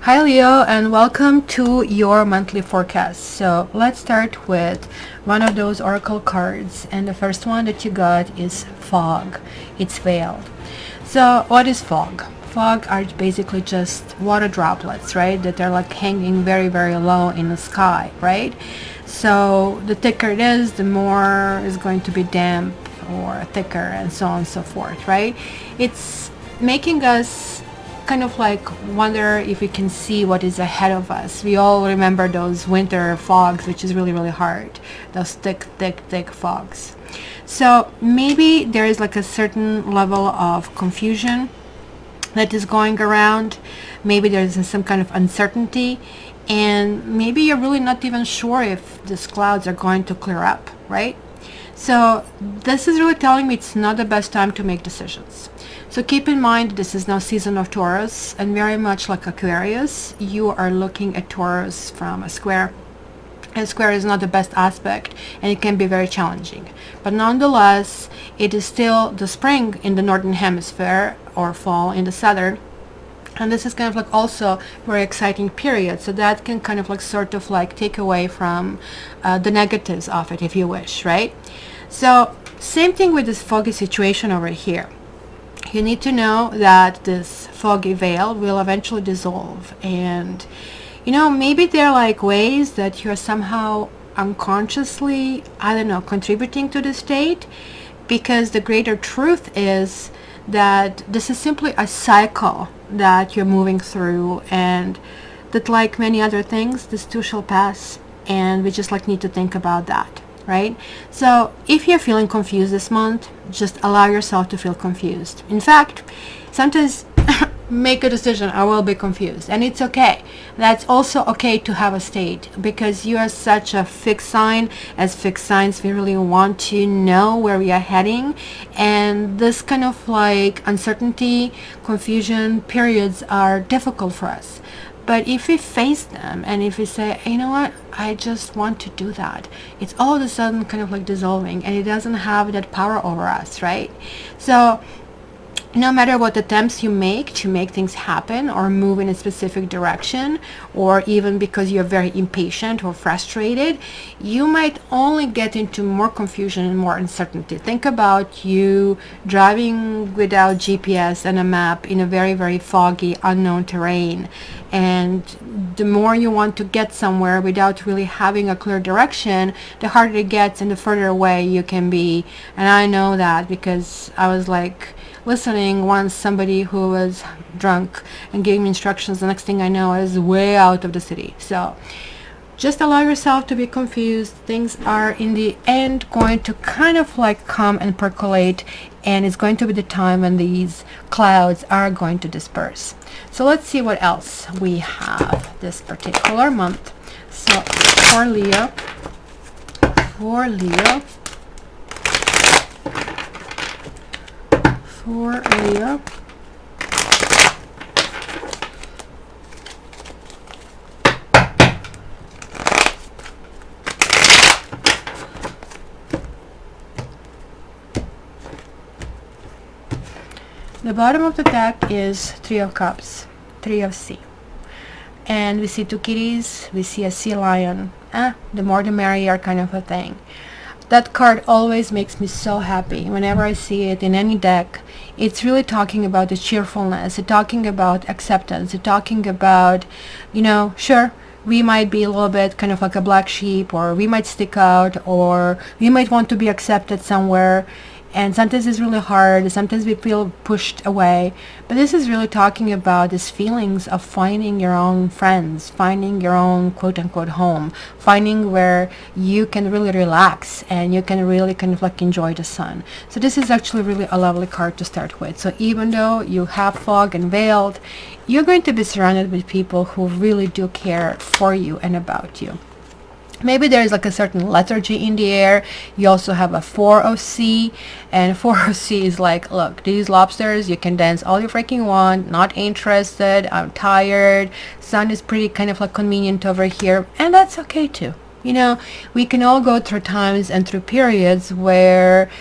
Hi Leo, and welcome to your monthly forecast. So let's start with one of those oracle cards, and the first one that you got is fog. It's veiled. So what is fog? Fog are basically just water droplets, right, that are like hanging very low in the sky, right? So the thicker it is, the more is going to be damp or thicker, and so on and so forth, right? It's making us kind of like wonder if we can see what is ahead of us. We all remember those winter fogs, which is really hard, those thick fogs. So maybe there is like a certain level of confusion that is going around. Maybe there's some kind of uncertainty, and maybe you're really not even sure if these clouds are going to clear up, right? So this is really telling me it's not the best time to make decisions. So keep in mind, this is now season of Taurus, and very much like Aquarius, you are looking at Taurus from a square. A square is not the best aspect, and it can be very challenging. But nonetheless, it is still the spring in the northern hemisphere, or fall in the southern. And this is kind of like also very exciting period. So that can kind of like sort of like take away from the negatives of it, if you wish, right? So same thing with this foggy situation over here. You need to know that this foggy veil will eventually dissolve, and maybe there are like ways that you're somehow unconsciously, I don't know, contributing to the state, because the greater truth is that this is simply a cycle that you're moving through, and that like many other things, this too shall pass, and we just like need to think about that, right? So if you're feeling confused this month, just allow yourself to feel confused. In fact, sometimes make a decision, I will be confused, and it's okay. That's also okay to have a state, because you are such a fixed sign. As fixed signs, we really want to know where we are heading, and this kind of like uncertainty, confusion periods are difficult for us. But if we face them, and if we say, you know what, I just want to do that, it's all of a sudden kind of like dissolving, and it doesn't have that power over us, right? So no matter what attempts you make to make things happen or move in a specific direction, or even because you're very impatient or frustrated, you might only get into more confusion and more uncertainty. Think about you driving without GPS and a map in a very foggy, unknown terrain, and the more you want to get somewhere without really having a clear direction, the harder it gets and the further away you can be. And I know that because I was like listening once somebody who was drunk and gave me instructions. The next thing I know, I was way out of the city. So just allow yourself to be confused. Things are in the end going to kind of like come and percolate, and it's going to be the time when these clouds are going to disperse. So let's see what else we have this particular month. So for Leo, for Leo, the bottom of the deck is Three of Cups, Three of Sea. And we see two kitties, we see a sea lion. The more the merrier kind of a thing. That card always makes me so happy whenever I see it in any deck. It's really talking about the cheerfulness. It's talking about acceptance. It's talking about, sure, we might be a little bit kind of like a black sheep, or we might stick out, or we might want to be accepted somewhere. And sometimes it's really hard. Sometimes we feel pushed away. But this is really talking about these feelings of finding your own friends, finding your own quote-unquote home, finding where you can really relax and you can really kind of like enjoy the sun. So this is actually really a lovely card to start with. So even though you have fog and veiled, you're going to be surrounded with people who really do care for you and about you. Maybe there is like a certain lethargy in the air. You also have a Four of Sea, and Four of Sea is like, look, these lobsters, you can dance all you freaking want, not interested, I'm tired, sun is pretty kind of like convenient over here, and that's okay too. We can all go through times and through periods where,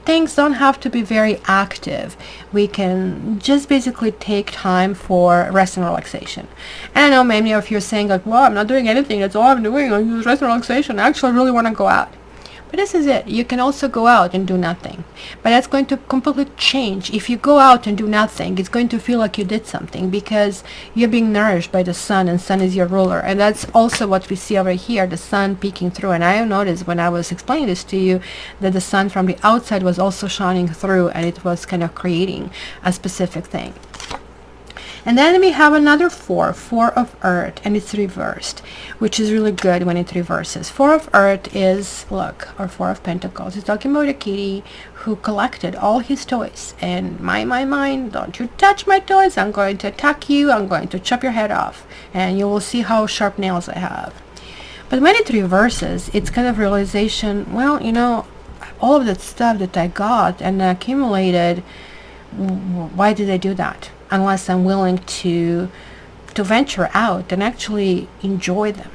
things don't have to be very active. We can just basically take time for rest and relaxation. And I know many of you are saying like, well, I'm not doing anything, that's all I'm doing, I use rest and relaxation. Actually, I really want to go out. But this is it. You can also go out and do nothing. But that's going to completely change. If you go out and do nothing, it's going to feel like you did something because you're being nourished by the sun, and sun is your ruler. And that's also what we see over here, the sun peeking through. And I noticed when I was explaining this to you that the sun from the outside was also shining through, and it was kind of creating a specific thing. And then we have another four of earth, and it's reversed, which is really good when it reverses. Four of earth is, look, or four of pentacles. It's talking about a kitty who collected all his toys. And my, don't you touch my toys. I'm going to attack you. I'm going to chop your head off. And you will see how sharp nails I have. But when it reverses, it's kind of realization, well, you know, all of that stuff that I got and accumulated, why did I do that? Unless I'm willing to venture out and actually enjoy them.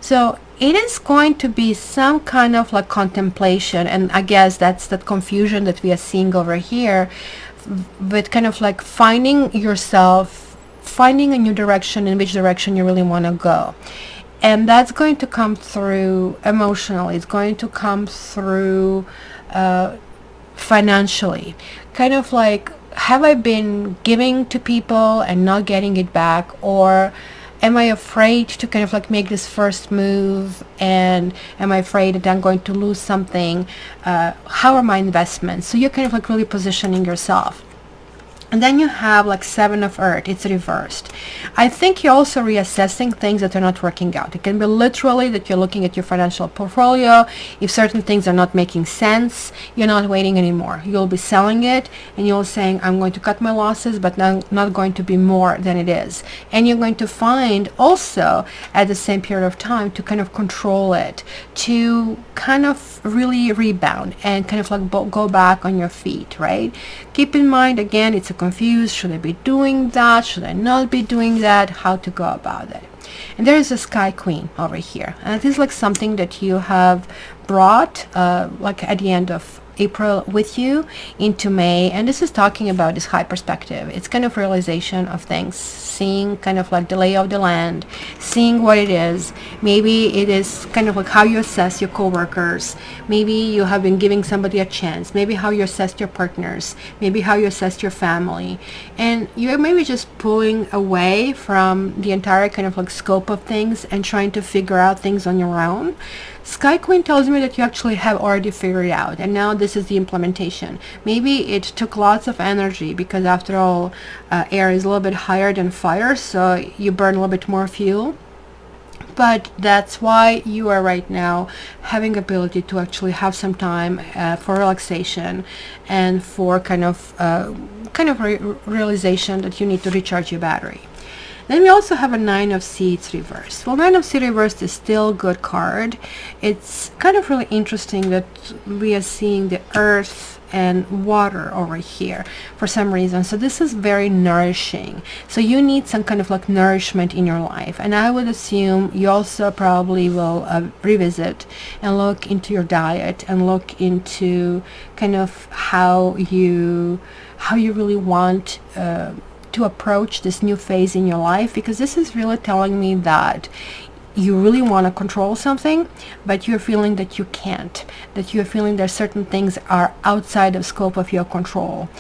So it is going to be some kind of like contemplation, and I guess that's that confusion that we are seeing over here, with kind of like finding yourself, finding a new direction, in which direction you really want to go. And that's going to come through emotionally. It's going to come through financially. Kind of like, have I been giving to people and not getting it back, or am I afraid to kind of like make this first move, and am I afraid that I'm going to lose something? How are my investments? So you're kind of like really positioning yourself. And then you have like seven of earth. It's reversed. I think you're also reassessing things that are not working out. It can be literally that you're looking at your financial portfolio. If certain things are not making sense, you're not waiting anymore. You'll be selling it, and you're saying, I'm going to cut my losses, but not going to be more than it is. And you're going to find also at the same period of time to kind of control it, to kind of really rebound and kind of like go back on your feet, right? Keep in mind, again, it's a confused, should I be doing that, should I not be doing that, how to go about it. And there is a sky queen over here, and it is like something that you have brought like at the end of April with you into May, and this is talking about this high perspective. It's kind of realization of things, seeing kind of like the lay of the land, seeing what it is. Maybe it is kind of like how you assess your coworkers. Maybe you have been giving somebody a chance. Maybe how you assessed your partners. Maybe how you assessed your family. And you're maybe just pulling away from the entire kind of like scope of things and trying to figure out things on your own. Sky Queen tells me that you actually have already figured it out, and now this is the implementation. Maybe it took lots of energy because after all, air is a little bit higher than fire, so you burn a little bit more fuel. But that's why you are right now having ability to actually have some time for relaxation and for kind of realization that you need to recharge your battery. Then we also have a Nine of Seeds reversed. Well, Nine of Seeds reversed is still a good card. It's kind of really interesting that we are seeing the earth and water over here for some reason. So this is very nourishing. So you need some kind of like nourishment in your life. And I would assume you also probably will revisit and look into your diet and look into kind of how you really want to approach this new phase in your life, because this is really telling me that you really want to control something, but you're feeling that you can't, that you're feeling that certain things are outside of scope of your control,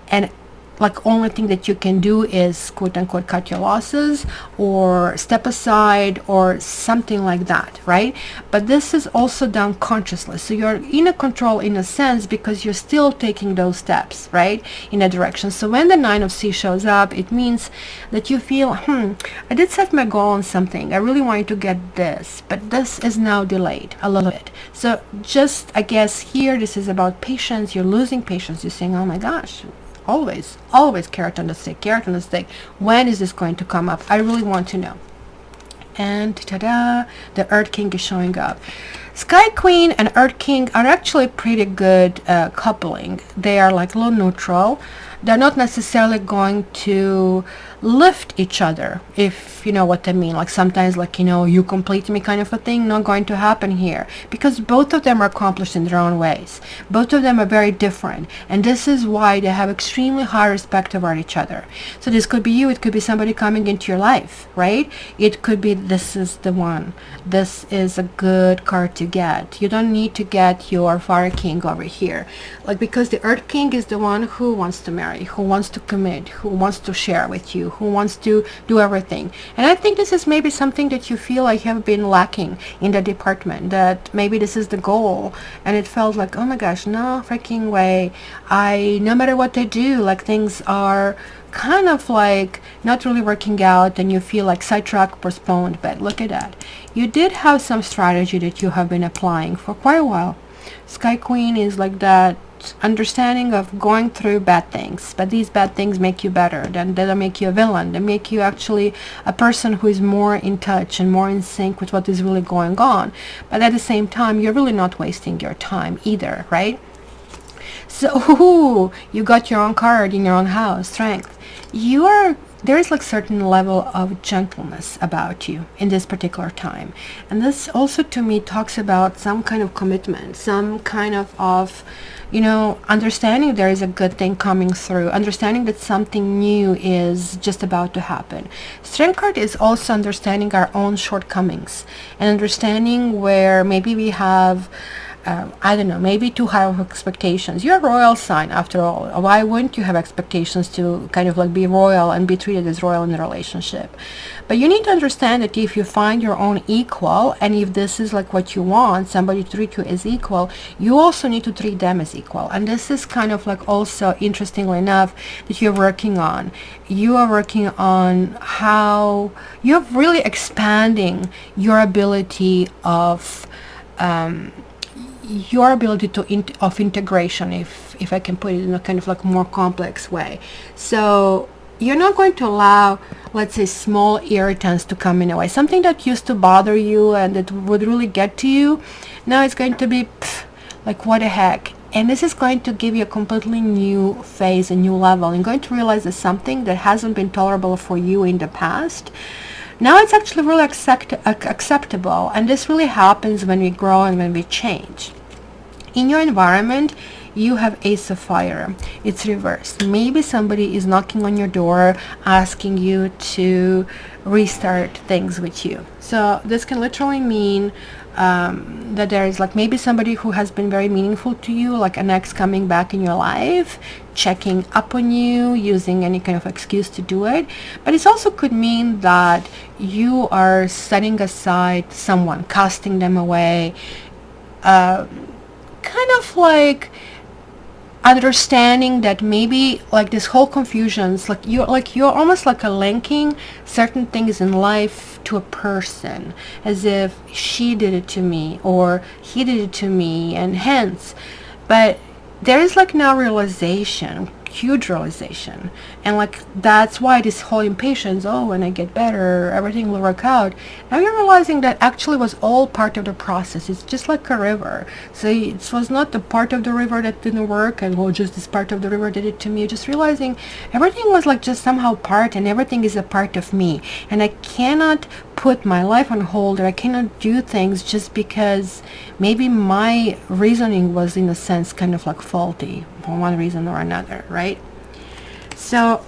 and like only thing that you can do is quote unquote cut your losses or step aside or something like that, right? But this is also done consciously, so you're in a control in a sense because you're still taking those steps, right, in a direction. So when the Nine of Seeds shows up, it means that you feel, I did set my goal on something, I really wanted to get this, but this is now delayed a little bit. So just, I guess here this is about patience. You're losing patience. You're saying, oh my gosh, always carrot on the stick. When is this going to come up? I really want to know. And ta-da, the Earth King is showing up. Sky Queen and Earth King are actually pretty good coupling. They are like a little neutral. they're not necessarily going to lift each other, if you know what I mean. Like sometimes, like, you complete me kind of a thing, not going to happen here, because both of them are accomplished in their own ways. Both of them are very different, and this is why they have extremely high respect about each other. So this could be you, it could be somebody coming into your life, right? It could be, this is the one, this is a good card to get. You don't need to get your Fire King over here, like, because the Earth King is the one who wants to marry, who wants to commit, who wants to share with you, who wants to do everything. And I think this is maybe something that you feel like you have been lacking in the department, that maybe this is the goal, and it felt like, oh my gosh, no freaking way. No matter what I do, like, things are kind of like not really working out, and you feel like sidetracked, postponed. But look at that, you did have some strategy that you have been applying for quite a while. Sky Queen is like that understanding of going through bad things, but these bad things make you better. Then they don't make you a villain, they make you actually a person who is more in touch and more in sync with what is really going on. But at the same time, you're really not wasting your time either, right? So you got your own card in your own house, Strength. There is like certain level of gentleness about you in this particular time, and this also to me talks about some kind of commitment, some kind of understanding there is a good thing coming through, understanding that something new is just about to happen. Strength card is also understanding our own shortcomings and understanding where maybe we have I don't know, maybe too high of expectations. You're a royal sign after all. Why wouldn't you have expectations to kind of like be royal and be treated as royal in a relationship? But you need to understand that if you find your own equal, and if this is like what you want, somebody to treat you as equal, you also need to treat them as equal. And this is kind of like also, interestingly enough, that you're working on. You are working on how you're really expanding your ability of of integration, if I can put it in a kind of like more complex way. So you're not going to allow, let's say, small irritants to come in a way. Something that used to bother you and that would really get to you, now it's going to be like, what the heck. And this is going to give you a completely new phase, a new level. You're going to realize that something that hasn't been tolerable for you in the past, now it's actually really acceptable. And this really happens when we grow and when we change. In your environment, you have Ace of Fire. It's reversed. Maybe somebody is knocking on your door asking you to restart things with you. So this can literally mean that there is like maybe somebody who has been very meaningful to you, like an ex coming back in your life, checking up on you, using any kind of excuse to do it. But it also could mean that you are setting aside someone, casting them away, kind of like understanding that maybe like this whole confusions, like you're almost like a linking certain things in life to a person, as if she did it to me or he did it to me, and hence. But there is like now realization, huge realization, and like that's why this whole impatience, oh, when I get better everything will work out. Now you're realizing that actually was all part of the process. It's just like a river. So it was not the part of the river that didn't work, and well, just this part of the river did it to me. You're just realizing everything was like just somehow part, and everything is a part of me, and I cannot put my life on hold, or I cannot do things just because maybe my reasoning was in a sense kind of like faulty for one reason or another, right? So,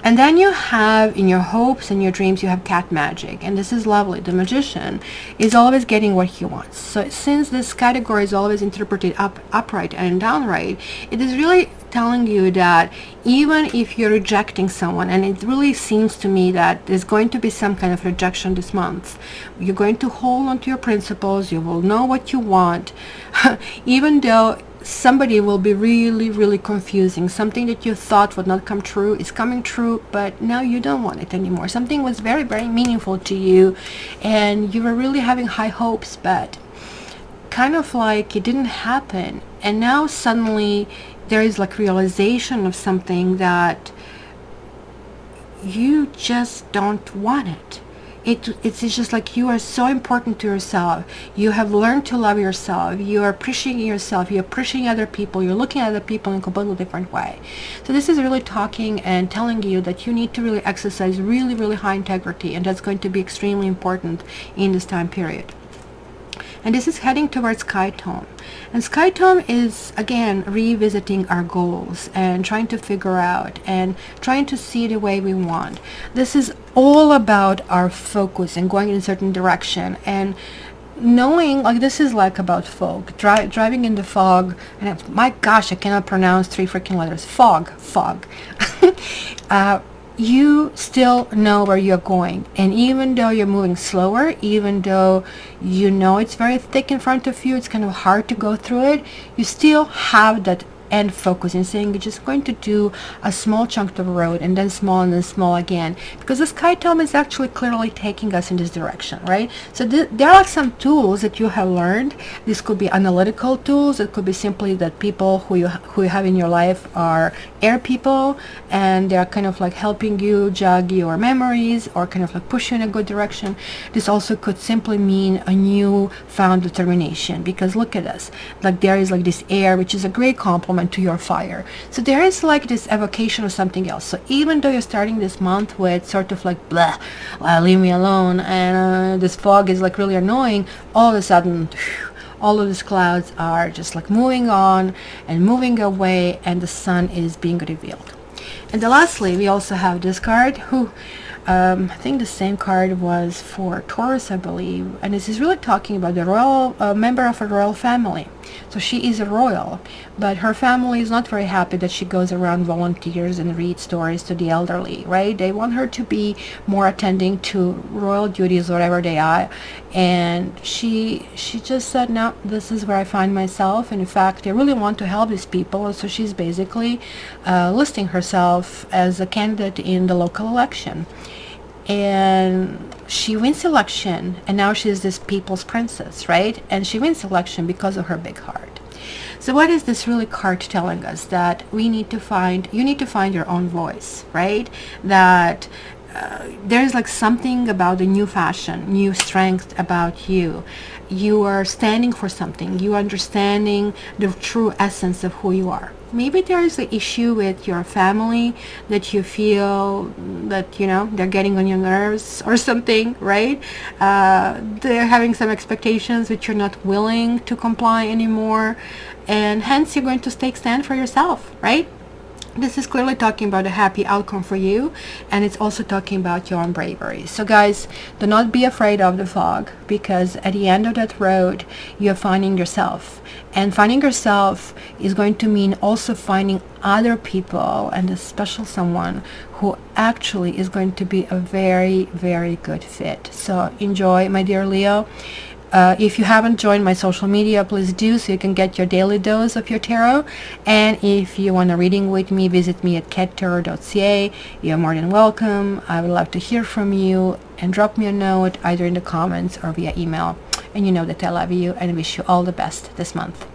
and then you have in your hopes and your dreams, you have cat magic, and this is lovely. The magician is always getting what he wants. So since this category is always interpreted upright and downright, it is really telling you that even if you're rejecting someone, and it really seems to me that there's going to be some kind of rejection this month, you're going to hold on to your principles, you will know what you want, even though somebody will be really, really confusing. Something that you thought would not come true is coming true, but now you don't want it anymore. Something was very, very meaningful to you, and you were really having high hopes, but kind of like it didn't happen. And now suddenly there is like realization of something that you just don't want it. it's just like you are so important to yourself. You have learned to love yourself. You are appreciating yourself. You're appreciating other people. You're looking at other people in a completely different way. So this is really talking and telling you that you need to really exercise really, really high integrity, and that's going to be extremely important in this time period. And this is heading towards Sky Tone. And Sky Tone is, again, revisiting our goals and trying to figure out and trying to see the way we want. This is all about our focus and going in a certain direction and knowing, like, this is like about fog, driving in the fog. And my gosh, I cannot pronounce 3 freaking letters. Fog. You still know where you're going, and even though you're moving slower, even though you know it's very thick in front of you, it's kind of hard to go through it, you still have that end focus in saying you're just going to do a small chunk of the road, and then small again, because the Sky Tone is actually clearly taking us in this direction, right? So there are some tools that you have learned. This could be analytical tools. It could be simply that people who you have in your life are air people, and they're kind of like helping you jog your memories or kind of like push you in a good direction. This also could simply mean a new found determination, because look at us, like there is like this air, which is a great complement to your fire. So there is like this evocation of something else. So even though you're starting this month with sort of like blah, leave me alone, and this fog is like really annoying, all of a sudden all of these clouds are just like moving on and moving away, and the sun is being revealed. And then lastly, we also have this card, who I think the same card was for Taurus, I believe, and this is really talking about the royal member of a royal family. So she is a royal, but her family is not very happy that she goes around, volunteers, and reads stories to the elderly, right? They want her to be more attending to royal duties, whatever they are. And she just said, no, this is where I find myself. And in fact, I really want to help these people. So she's basically listing herself as a candidate in the local election. And she wins election, and now she's this people's princess, right? And she wins election because of her big heart. So what is this really card telling us? That you need to find your own voice, right? That there's like something about the new fashion, new strength about you. You are standing for something. You are understanding the true essence of who you are. Maybe there is an issue with your family that you feel that, you know, they're getting on your nerves or something, right? They're having some expectations which you're not willing to comply anymore, and hence you're going to take stand for yourself, right? This is clearly talking about a happy outcome for you, and it's also talking about your own bravery. So guys, do not be afraid of the fog, because at the end of that road, you're finding yourself. And finding yourself is going to mean also finding other people, and a special someone who actually is going to be a very, very good fit. So enjoy, my dear Leo. If you haven't joined my social media, please do, so you can get your daily dose of your tarot. And if you want a reading with me, visit me at cattarot.ca. You're more than welcome. I would love to hear from you, and drop me a note either in the comments or via email. And you know that I love you and wish you all the best this month.